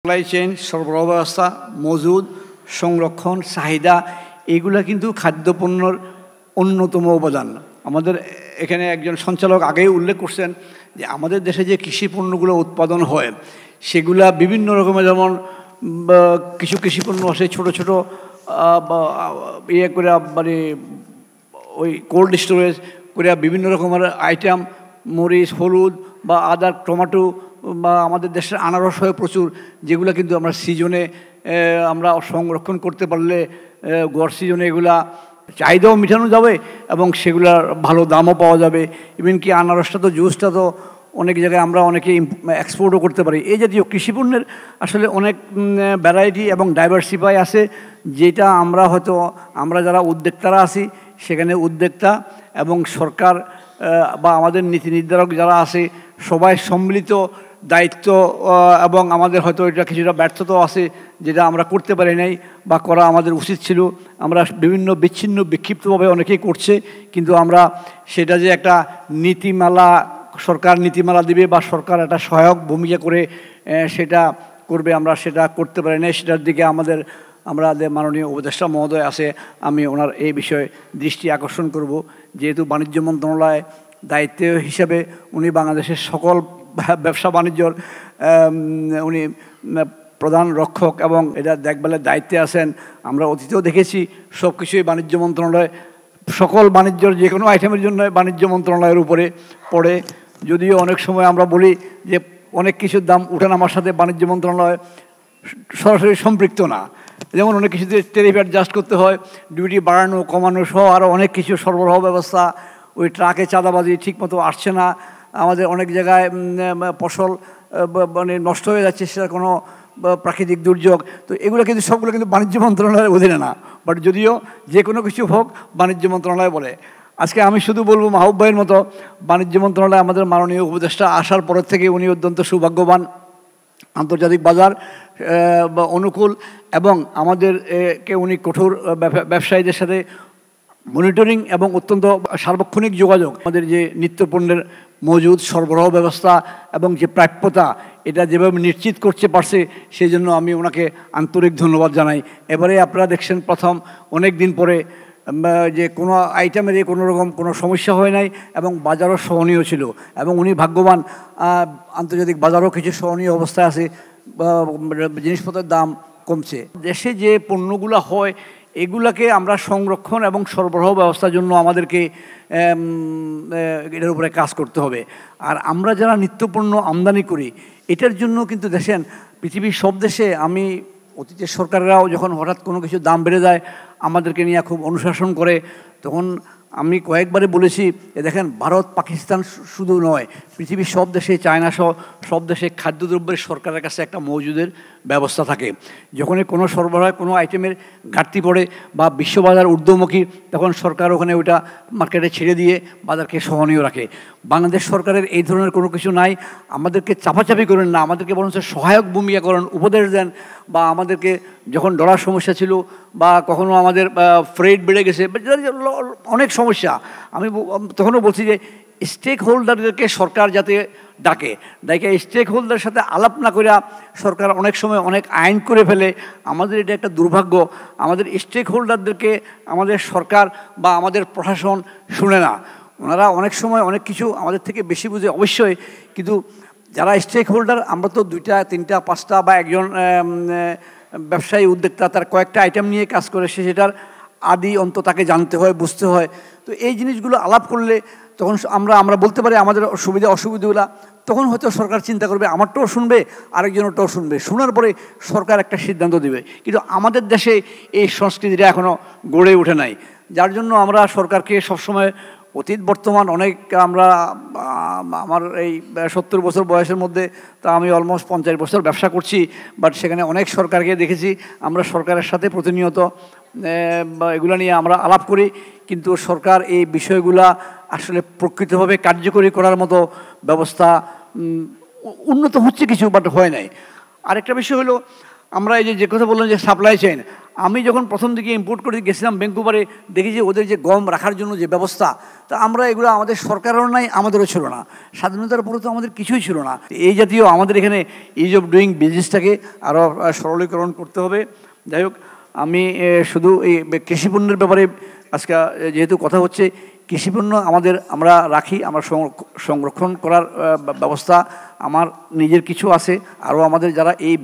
Supply chain, সরবরাহ ব্যবস্থা, মজুদ, সংরক্ষণ, চাহিদা এইগুলা কিন্তু খাদ্যপণ্যর অন্যতম উপাদান। আমাদের এখানে একজন সঞ্চালক আগেই উল্লেখ করছেন যে আমাদের দেশে যে কৃষি পণ্যগুলো উৎপাদন হয় সেগুলা বিভিন্ন রকমের, যেমন কিছু কৃষি পণ্য আছে ছোটো ছোটো ইয়ে করে, মানে ওই কোল্ড স্টোরেজ করে বিভিন্ন রকমের আইটেম, মরিচ, হলুদ বা আদার, টমেটো বা আমাদের দেশের আনারস হয় প্রচুর, যেগুলো কিন্তু আমরা সিজনে আমরা সংরক্ষণ করতে পারলে গড় সিজনে এগুলা চাহিদাও মেটানো যাবে এবং সেগুলার ভালো দামও পাওয়া যাবে। ইভেন কি আনারসটা তো, জুসটা তো অনেক জায়গায় আমরা অনেকে এক্সপোর্টও করতে পারি। এই জাতীয় কৃষিপণ্যের আসলে অনেক ভ্যারাইটি এবং ডাইভার্সিফাই আছে, যেটা আমরা যারা উদ্যোক্তারা আছি সেখানে উদ্যোক্তা এবং সরকার বা আমাদের নীতি নির্ধারক যারা আছে সবাই সম্মিলিত দায়িত্ব, এবং আমাদের হয়তো এটা কিছুটা ব্যর্থতাও আছে যেটা আমরা করতে পারি নাই বা করা আমাদের উচিত ছিল। আমরা বিভিন্ন বিচ্ছিন্ন বিক্ষিপ্তভাবে অনেকেই করছে, কিন্তু আমরা সেটা যে একটা নীতিমালা, সরকার নীতিমালা দিবে বা সরকার একটা সহায়ক ভূমিকা করে সেটা করবে, আমরা সেটা করতে পারি নাই। সেটার দিকে আমাদের মাননীয় উপদেষ্টা মহোদয় আছে, আমি ওনার এই বিষয়ে দৃষ্টি আকর্ষণ করব। যেহেতু বাণিজ্য মন্ত্রণালয় দায়িত্ব হিসাবে উনি বাংলাদেশের সকল ব্যবসা বাণিজ্যর উনি প্রধান রক্ষক এবং এটা দেখভালের দায়িত্বে আছেন। আমরা অতীতেও দেখেছি সব কিছুই বাণিজ্য মন্ত্রণালয়, সকল বাণিজ্যর যে কোনো আইটেমের জন্য বাণিজ্য মন্ত্রণালয়ের উপরে পড়ে। যদিও অনেক সময় আমরা বলি যে অনেক কিছুর দাম উঠানামার সাথে বাণিজ্য মন্ত্রণালয় সরাসরি সম্পৃক্ত না, যেমন অনেক কিছুতে ট্যারিফ অ্যাডজাস্ট করতে হয়, ডিউটি বাড়ানো কমানো সহ আরও অনেক কিছু, সরবরাহ ব্যবস্থা, ওই ট্রাকে চাঁদাবাজি ঠিকমতো আসছে না, আমাদের অনেক জায়গায় ফসল মানে নষ্ট হয়ে যাচ্ছে, সেটা কোনো প্রাকৃতিক দুর্যোগ। তো এগুলো কিন্তু সবগুলো কিন্তু বাণিজ্য মন্ত্রণালয়ের অধীনে না, বাট যদিও যে কোনো কিছু হোক বাণিজ্য মন্ত্রণালয় বলে। আজকে আমি শুধু বলবো মাহবুব ভাইয়ের মতো বাণিজ্য মন্ত্রণালয় আমাদের মাননীয় উপদেষ্টা আসার পরের থেকে উনি অত্যন্ত সৌভাগ্যবান। আন্তর্জাতিক বাজার অনুকূল এবং আমাদেরকে উনি কঠোর ব্যবসায়ীদের সাথে মনিটরিং এবং অত্যন্ত সার্বক্ষণিক যোগাযোগ, আমাদের যে নিত্যপণ্যের মজুদ, সরবরাহ ব্যবস্থা এবং যে প্রাপ্যতা, এটা যেভাবে নিশ্চিত করতে পারছে সেই জন্য আমি ওনাকে আন্তরিক ধন্যবাদ জানাই। এবারে আপনারা দেখছেন প্রথম অনেক দিন পরে যে কোনো আইটেমের কোনো রকম কোনো সমস্যা হয় নাই এবং বাজারও সহনীয় ছিল, এবং উনি ভাগ্যবান, আন্তর্জাতিক বাজারও কিছু সহনীয় অবস্থায় আছে, জিনিসপত্রের দাম কমছে। দেশে যে পণ্যগুলো হয় এগুলাকে আমরা সংরক্ষণ এবং সরবরাহ ব্যবস্থার জন্য আমাদেরকে এটার উপরে কাজ করতে হবে। আর আমরা যারা নিত্যপণ্য আমদানি করি এটার জন্য কিন্তু দেখেন পৃথিবীর সব দেশে, আমি অতীতের সরকাররাও যখন হঠাৎ কোনো কিছু দাম বেড়ে যায় আমাদেরকে নিয়ে খুব অনুশাসন করে, তখন আমি কয়েকবারে বলেছি যে দেখেন ভারত পাকিস্তান শুধু নয়, পৃথিবীর সব দেশে, চায়না সহ সব দেশে খাদ্যদ্রব্যের সরকারের কাছে একটা মজুদের ব্যবস্থা থাকে। যখনই কোনো সরবরাহ কোনো আইটেমের ঘাটতি পড়ে বা বিশ্ববাজার ঊর্ধ্বমুখী, তখন সরকার ওখানে ওইটা মার্কেটে ছেড়ে দিয়ে বাজারকে সহনীয় রাখে। বাংলাদেশ সরকারের এই ধরনের কোনো কিছু নাই। আমাদেরকে চাপাচাপি করেন না, আমাদেরকে বরঞ্চ সহায়ক ভূমিকা করেন, উপদেশ দেন, বা আমাদেরকে যখন ডলার সমস্যা ছিল বা কখনো আমাদের ফ্রেট বেড়ে গেছে, অনেক সমস্যা, আমি তখনও বলছি যে স্টেক হোল্ডারদেরকে সরকার যাতে ডাকে স্টেক হোল্ডারের সাথে আলাপ না করে সরকার অনেক সময় অনেক আইন করে ফেলে। আমাদের এটা একটা দুর্ভাগ্য, আমাদের স্টেক হোল্ডারদেরকে আমাদের সরকার বা আমাদের প্রশাসন শুনে না। ওনারা অনেক সময় অনেক কিছু আমাদের থেকে বেশি বুঝে অবশ্যই, কিন্তু যারা স্টেক হোল্ডার, আমরা তো 2টা 3টা 5টা বা একজন ব্যবসায়ী উদ্যোক্তা তার কয়েকটা আইটেম নিয়ে কাজ করে, সেটার আদি অন্ত তাকে জানতে হয়, বুঝতে হয়। তো এই জিনিসগুলো আলাপ করলে তখন আমরা বলতে পারি আমাদের সুবিধা অসুবিধাগুলো, তখন হয়তো সরকার চিন্তা করবে, আমারটাও শুনবে, আরেকজনেরটাও শুনবে, শোনার পরে সরকার একটা সিদ্ধান্ত দেবে। কিন্তু আমাদের দেশে এই সংস্কৃতিটা এখনও গড়ে ওঠে নাই, যার জন্য আমরা সরকারকে সবসময় অতীত বর্তমান অনেক, আমার এই 70 বছর বয়সের মধ্যে তা আমি অলমোস্ট 50 বছর ব্যবসা করছি, বাট সেখানে অনেক সরকারকে দেখেছি। আমরা সরকারের সাথে প্রতিনিয়ত এগুলো নিয়ে আমরা আলাপ করি, কিন্তু সরকার এই বিষয়গুলা আসলে প্রকৃতভাবে কার্যকরী করার মতো ব্যবস্থা উন্নত হচ্ছে কিছু, বাট হয় নাই। আরেকটা বিষয় হলো, আমরা এই যে কথা বললাম যে সাপ্লাই চেইন, আমি যখন প্রথম দিকে ইম্পোর্ট করে গেছিলাম ভ্যাঙ্কুভারে, দেখি যে ওদের যে গম রাখার জন্য যে ব্যবস্থা, তা আমরা এগুলো আমাদের সরকারেরও নাই, আমাদেরও ছিল না। স্বাধীনতার পরে তো আমাদের কিছুই ছিল না। এই জাতীয় আমাদের এখানে ইজ অফ ডুইং বিজনেসটাকে আরও সরলীকরণ করতে হবে। যাই হোক, আমি শুধু এই কৃষিপণ্যের ব্যাপারে আজকে যেহেতু কথা হচ্ছে, কৃষিপণ্য আমরা রাখি, আমরা সংরক্ষণ করার ব্যবস্থা আমার নিজের কিছু আছে, আরও আমাদের যারা এই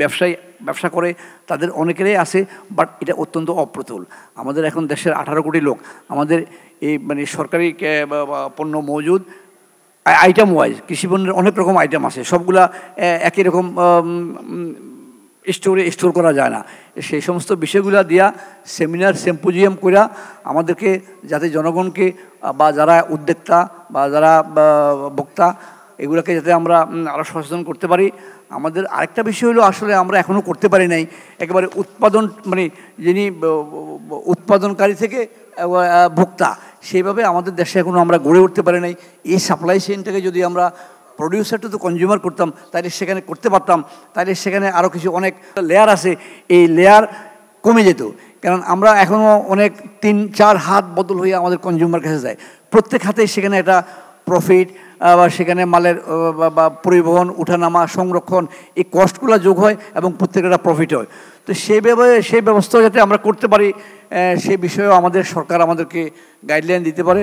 ব্যবসা করে তাদের অনেকেরই আছে, বাট এটা অত্যন্ত অপ্রতুল। আমাদের এখন দেশের 18 কোটি লোক, আমাদের এই মানে সরকারি পণ্য মজুদ আইটেম ওয়াইজ কৃষিপণ্যের অনেক রকম আইটেম আছে, সবগুলা একই রকম স্টোর করা যায় না। সেই সমস্ত বিষয়গুলো দিয়া সেমিনার সিম্পোজিয়াম কইরা আমাদেরকে, যাতে জনগণকে বা যারা উদ্যোক্তা বা যারা বক্তা এগুলোকে যাতে আমরা আরও সচেতন করতে পারি। আমাদের আরেকটা বিষয় হলো, আসলে আমরা এখনও করতে পারি নাই একেবারে উৎপাদন, মানে যিনি উৎপাদনকারী থেকে ভোক্তা, সেইভাবে আমাদের দেশে এখনও আমরা গড়ে উঠতে পারি নাই। এই সাপ্লাই চেইনটাকে যদি আমরা প্রডিউসার টু কনজিউমার করতাম, তাহলে সেখানে করতে পারতাম, তাহলে সেখানে আরও কিছু অনেক লেয়ার আছে, এই লেয়ার কমে যেত। কারণ আমরা এখনও অনেক 3-4 হাত বদল হয়ে আমাদের কনজিউমার কাছে যায়। প্রত্যেক হাতে সেখানে একটা প্রফিট বা সেখানে মালের বা পরিবহন, উঠানামা, সংরক্ষণ, এই কস্টগুলো যোগ হয় এবং প্রত্যেকের একটা প্রফিট হয়। তো সেই ব্যবস্থা যাতে আমরা করতে পারি, সেই বিষয়েও আমাদের সরকার আমাদেরকে গাইডলাইন দিতে পারে।